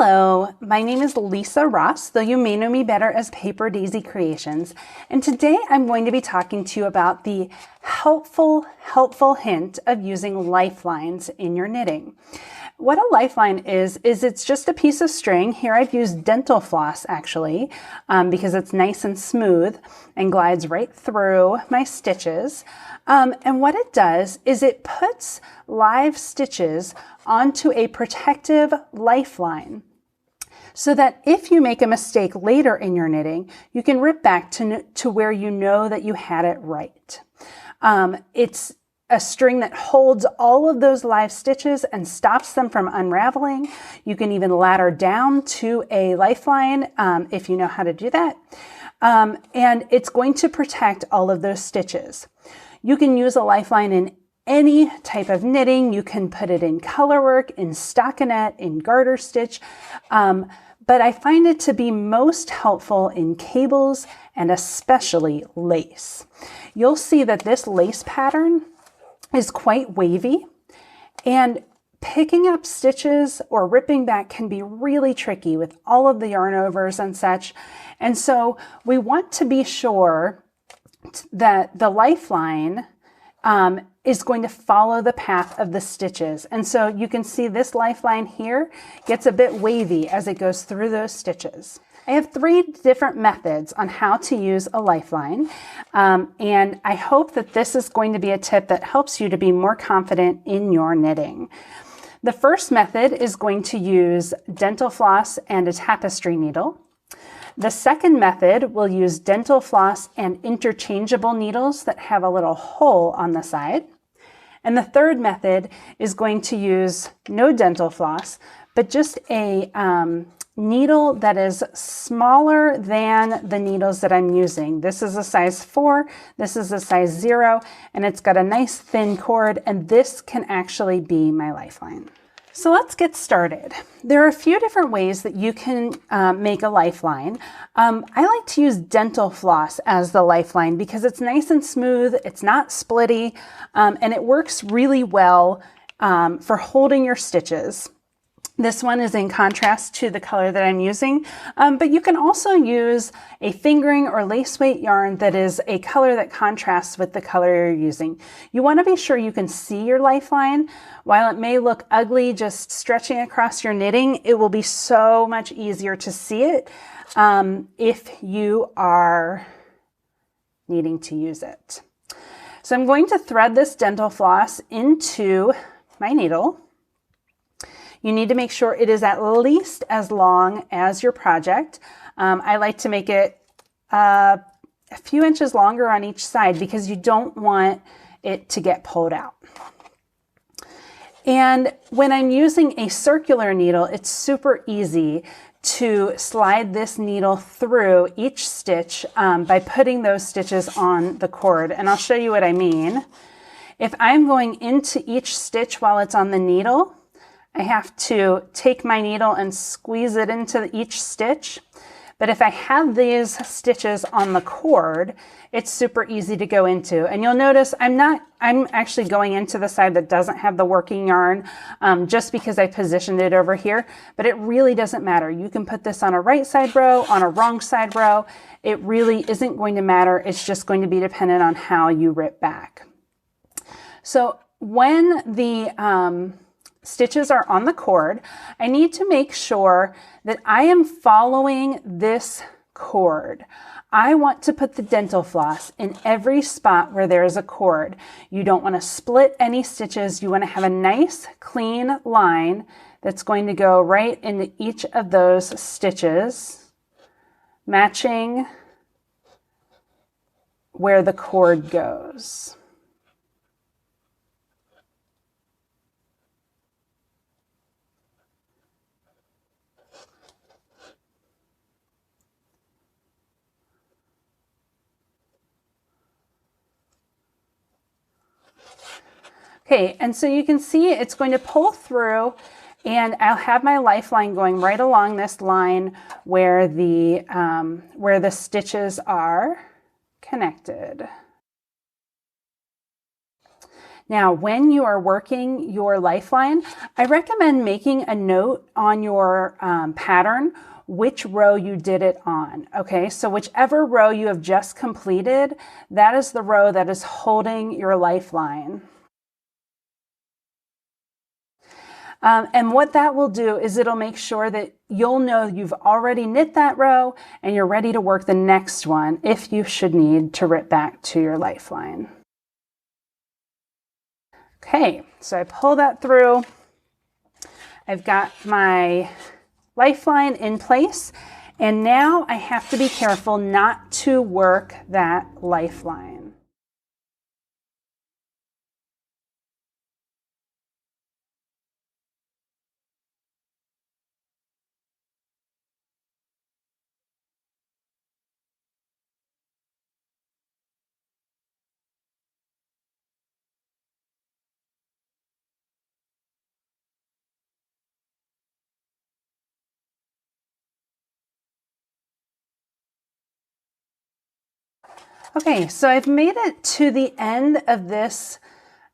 Hello, my name is Lisa Ross, though you may know me better as Paper Daisy Creations, and today I'm going to be talking to you about the helpful hint of using lifelines in your knitting. What a lifeline is it's just a piece of string. Here I've used dental floss actually, because it's nice and smooth and glides right through my stitches. And what it does is it puts live stitches onto a protective lifeline so that if you make a mistake later in your knitting, you can rip back to where you know that you had it right. It's a string that holds all of those live stitches and stops them from unraveling. You can even ladder down to a lifeline if you know how to do that. And it's going to protect all of those stitches. You can use a lifeline in any type of knitting. You can put it in colorwork, in stockinette, in garter stitch, but I find it to be most helpful in cables and especially lace. You'll see that this lace pattern is quite wavy, and picking up stitches or ripping back can be really tricky with all of the yarn overs and such. And so we want to be sure that the lifeline is going to follow the path of the stitches. And so you can see this lifeline here gets a bit wavy as it goes through those stitches. I have 3 different methods on how to use a lifeline, and I hope that this is going to be a tip that helps you to be more confident in your knitting. The first method is going to use dental floss and a tapestry needle. The second method will use dental floss and interchangeable needles that have a little hole on the side. And the third method is going to use no dental floss, but just a needle that is smaller than the needles that I'm using. This is a size 4, this is a size 0, and it's got a nice thin cord, and this can actually be my lifeline. So let's get started. There are a few different ways that you can make a lifeline. I like to use dental floss as the lifeline because it's nice and smooth, it's not splitty, and it works really well for holding your stitches. This one is in contrast to the color that I'm using, but you can also use a fingering or lace weight yarn that is a color that contrasts with the color you're using. You want to be sure you can see your lifeline. While it may look ugly just stretching across your knitting, it will be so much easier to see it if you are needing to use it. So I'm going to thread this dental floss into my needle. You need to make sure it is at least as long as your project. I like to make it a few inches longer on each side because you don't want it to get pulled out. And when I'm using a circular needle, it's super easy to slide this needle through each stitch by putting those stitches on the cord. And I'll show you what I mean. If I'm going into each stitch while it's on the needle, I have to take my needle and squeeze it into each stitch. But if I have these stitches on the cord, it's super easy to go into. And you'll notice I'm actually going into the side that doesn't have the working yarn just because I positioned it over here, but it really doesn't matter. You can put this on a right side row, on a wrong side row. It really isn't going to matter. It's just going to be dependent on how you rip back. So when the stitches are on the cord, I need to make sure that I am following this cord. I want to put the dental floss in every spot where there is a cord. You don't want to split any stitches. You want to have a nice clean line that's going to go right into each of those stitches, matching where the cord goes. Okay, and so you can see it's going to pull through, and I'll have my lifeline going right along this line where the stitches are connected. Now, when you are working your lifeline, I recommend making a note on your pattern which row you did it on. Okay, so whichever row you have just completed, that is the row that is holding your lifeline. And what that will do is it'll make sure that you'll know you've already knit that row and you're ready to work the next one if you should need to rip back to your lifeline. Okay, so I pull that through. I've got my lifeline in place, and now I have to be careful not to work that lifeline. Okay, so I've made it to the end of this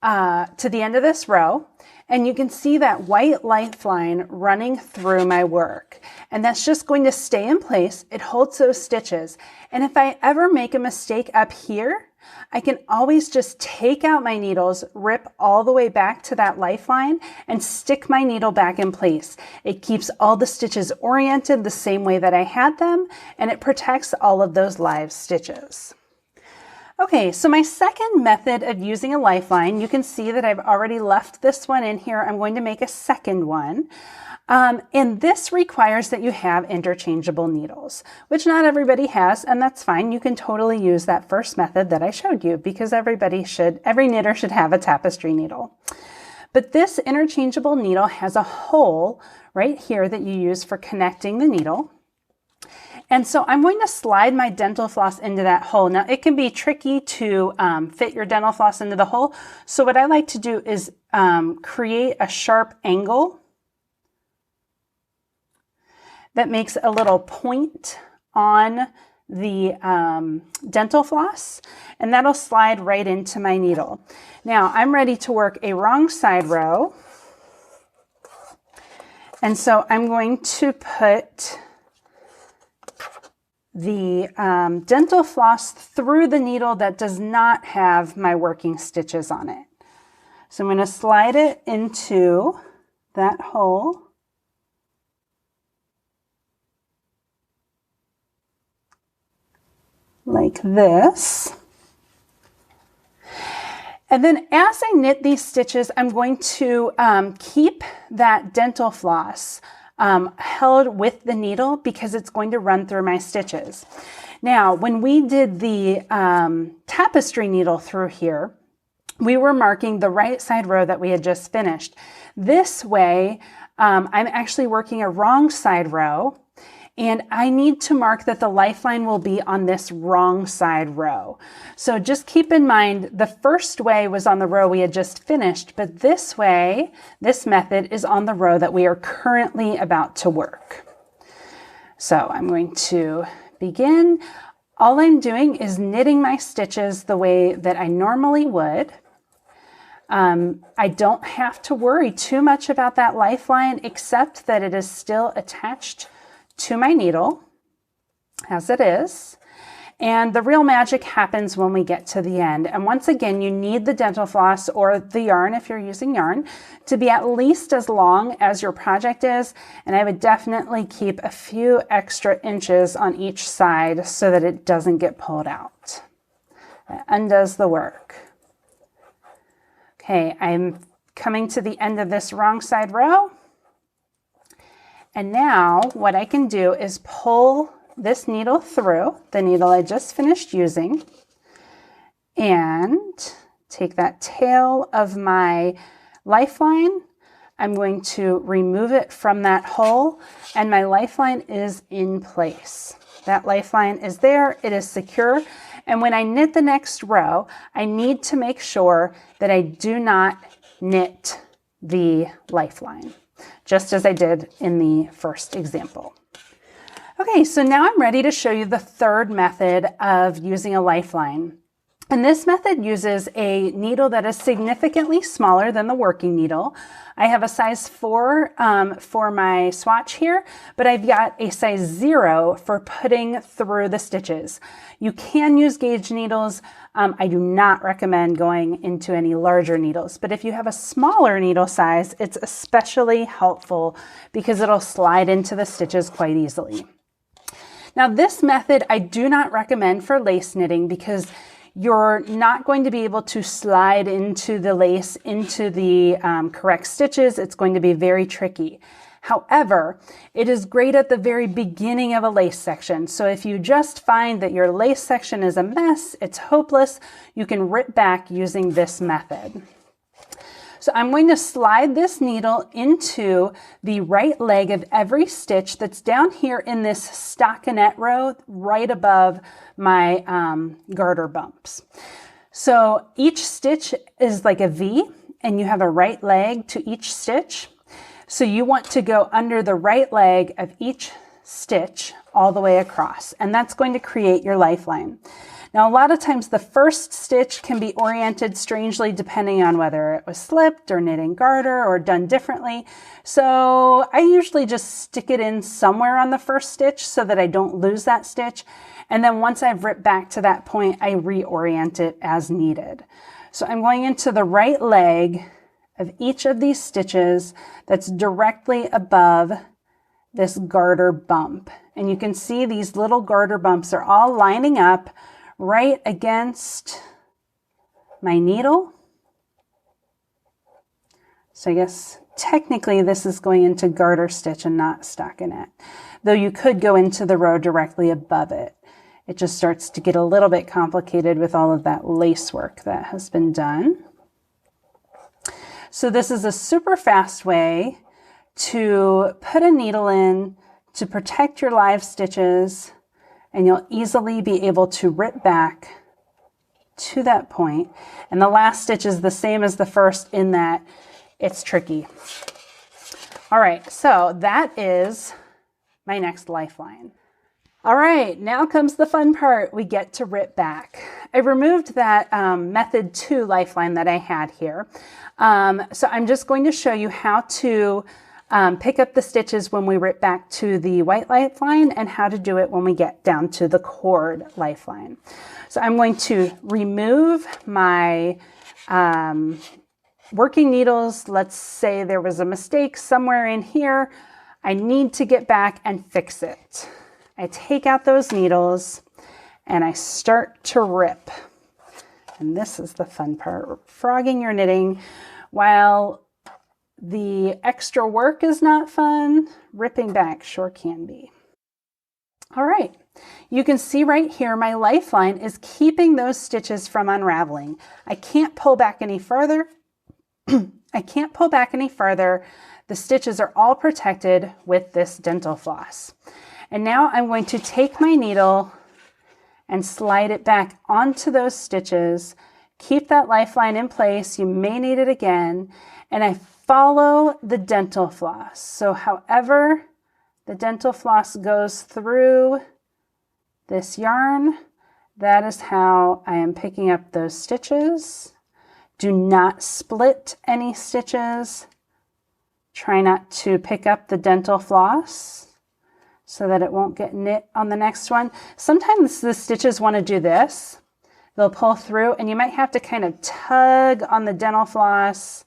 row, and you can see that white lifeline running through my work, and that's just going to stay in place. It holds those stitches, and if I ever make a mistake up here, I can always just take out my needles, rip all the way back to that lifeline, and stick my needle back in place. It keeps all the stitches oriented the same way that I had them, and it protects all of those live stitches. Okay, so my second method of using a lifeline, you can see that I've already left this one in here. I'm going to make a second one. And this requires that you have interchangeable needles, which not everybody has, and that's fine. You can totally use that first method that I showed you because every knitter should have a tapestry needle. But this interchangeable needle has a hole right here that you use for connecting the needle. And so I'm going to slide my dental floss into that hole. Now it can be tricky to fit your dental floss into the hole. So what I like to do is create a sharp angle that makes a little point on the dental floss, and that'll slide right into my needle. Now I'm ready to work a wrong side row. And so I'm going to put the dental floss through the needle that does not have my working stitches on it. So I'm going to slide it into that hole. Like this. And then as I knit these stitches, I'm going to keep that dental floss held with the needle because it's going to run through my stitches. Now, when we did the tapestry needle through here, we were marking the right side row that we had just finished. This way, I'm actually working a wrong side row, and I need to mark that the lifeline will be on this wrong side row. So just keep in mind, the first way was on the row we had just finished, but this way, this method is on the row that we are currently about to work. So I'm going to begin. All I'm doing is knitting my stitches the way that I normally would. I don't have to worry too much about that lifeline, except that it is still attached to my needle as it is. And the real magic happens when we get to the end. And once again, you need the dental floss or the yarn, if you're using yarn, to be at least as long as your project is. And I would definitely keep a few extra inches on each side so that it doesn't get pulled out. That undoes the work. Okay, I'm coming to the end of this wrong side row. And now what I can do is pull this needle through, the needle I just finished using, and take that tail of my lifeline. I'm going to remove it from that hole, and my lifeline is in place. That lifeline is there, it is secure. And when I knit the next row, I need to make sure that I do not knit the lifeline, just as I did in the first example. Okay, so now I'm ready to show you the third method of using a lifeline. And this method uses a needle that is significantly smaller than the working needle. I have a size 4 for my swatch here, but I've got a size 0 for putting through the stitches. You can use gauge needles. I do not recommend going into any larger needles, but if you have a smaller needle size, it's especially helpful because it'll slide into the stitches quite easily. Now, this method I do not recommend for lace knitting because you're not going to be able to slide into the lace into the correct stitches. It's going to be very tricky. However, it is great at the very beginning of a lace section. So if you just find that your lace section is a mess, it's hopeless, you can rip back using this method. So I'm going to slide this needle into the right leg of every stitch that's down here in this stockinette row right above my garter bumps. So each stitch is like a V and you have a right leg to each stitch. So you want to go under the right leg of each stitch all the way across, and that's going to create your lifeline. Now, a lot of times the first stitch can be oriented strangely depending on whether it was slipped or knit in garter or done differently. So I usually just stick it in somewhere on the first stitch so that I don't lose that stitch. And then once I've ripped back to that point, I reorient it as needed. So I'm going into the right leg of each of these stitches that's directly above this garter bump. And you can see these little garter bumps are all lining up right against my needle. So I guess technically this is going into garter stitch and not stockinette, though you could go into the row directly above it. It just starts to get a little bit complicated with all of that lace work that has been done. So this is a super fast way to put a needle in to protect your live stitches, and you'll easily be able to rip back to that point. And the last stitch is the same as the first in that it's tricky. All right, so that is my next lifeline. All right, now comes the fun part. We get to rip back. I removed that method 2 lifeline that I had here. So I'm just going to show you how to pick up the stitches when we rip back to the white lifeline and how to do it when we get down to the cord lifeline. So I'm going to remove my working needles. Let's say there was a mistake somewhere in here. I need to get back and fix it. I take out those needles and I start to rip. And this is the fun part, frogging your knitting. While the extra work is not fun, ripping back sure can be. All right, you can see right here my lifeline is keeping those stitches from unraveling. I can't pull back any further. I can't pull back any further. The stitches are all protected with this dental floss. And now I'm going to take my needle and slide it back onto those stitches. Keep that lifeline in place. You may need it again. And I follow the dental floss. So however the dental floss goes through this yarn, that is how I am picking up those stitches. Do not split any stitches. Try not to pick up the dental floss so that it won't get knit on the next one. Sometimes the stitches want to do this. They'll pull through and you might have to kind of tug on the dental floss,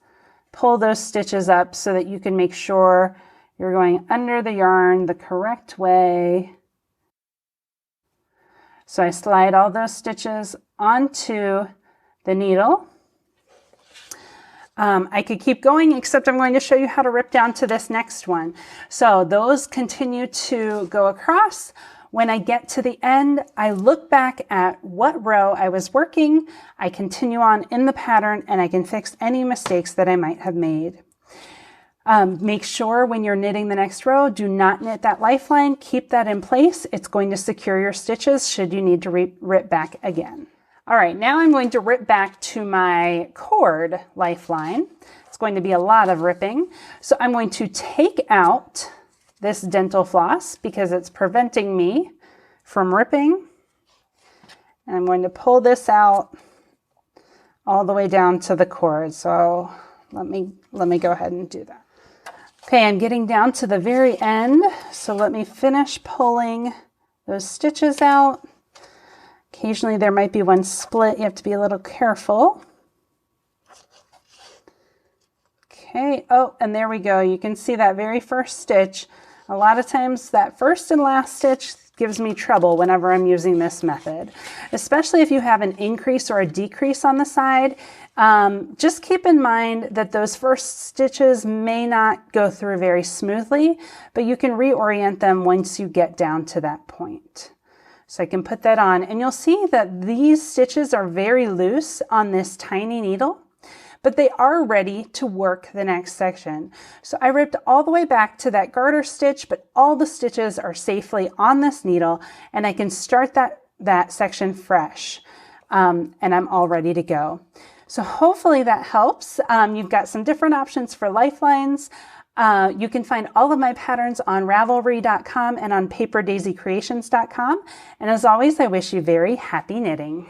pull those stitches up so that you can make sure you're going under the yarn the correct way. So I slide all those stitches onto the needle. I could keep going, except I'm going to show you how to rip down to this next one. So those continue to go across. When I get to the end, I look back at what row I was working. I continue on in the pattern and I can fix any mistakes that I might have made. Make sure when you're knitting the next row, do not knit that lifeline. Keep that in place. It's going to secure your stitches should you need to rip back again. All right, now I'm going to rip back to my cord lifeline. It's going to be a lot of ripping. So I'm going to take out this dental floss because it's preventing me from ripping. And I'm going to pull this out all the way down to the cord. So let me go ahead and do that. Okay, I'm getting down to the very end. So let me finish pulling those stitches out. Occasionally there might be one split. You have to be a little careful. Okay, oh, and there we go. You can see that very first stitch. A lot of times that first and last stitch gives me trouble whenever I'm using this method, especially if you have an increase or a decrease on the side. Just keep in mind that those first stitches may not go through very smoothly, but you can reorient them once you get down to that point. So I can put that on, and you'll see that these stitches are very loose on this tiny needle, but they are ready to work the next section. So I ripped all the way back to that garter stitch, but all the stitches are safely on this needle, and I can start that section fresh, and I'm all ready to go. So hopefully that helps. You've got some different options for lifelines. You can find all of my patterns on Ravelry.com and on paperdaisycreations.com. And as always, I wish you very happy knitting.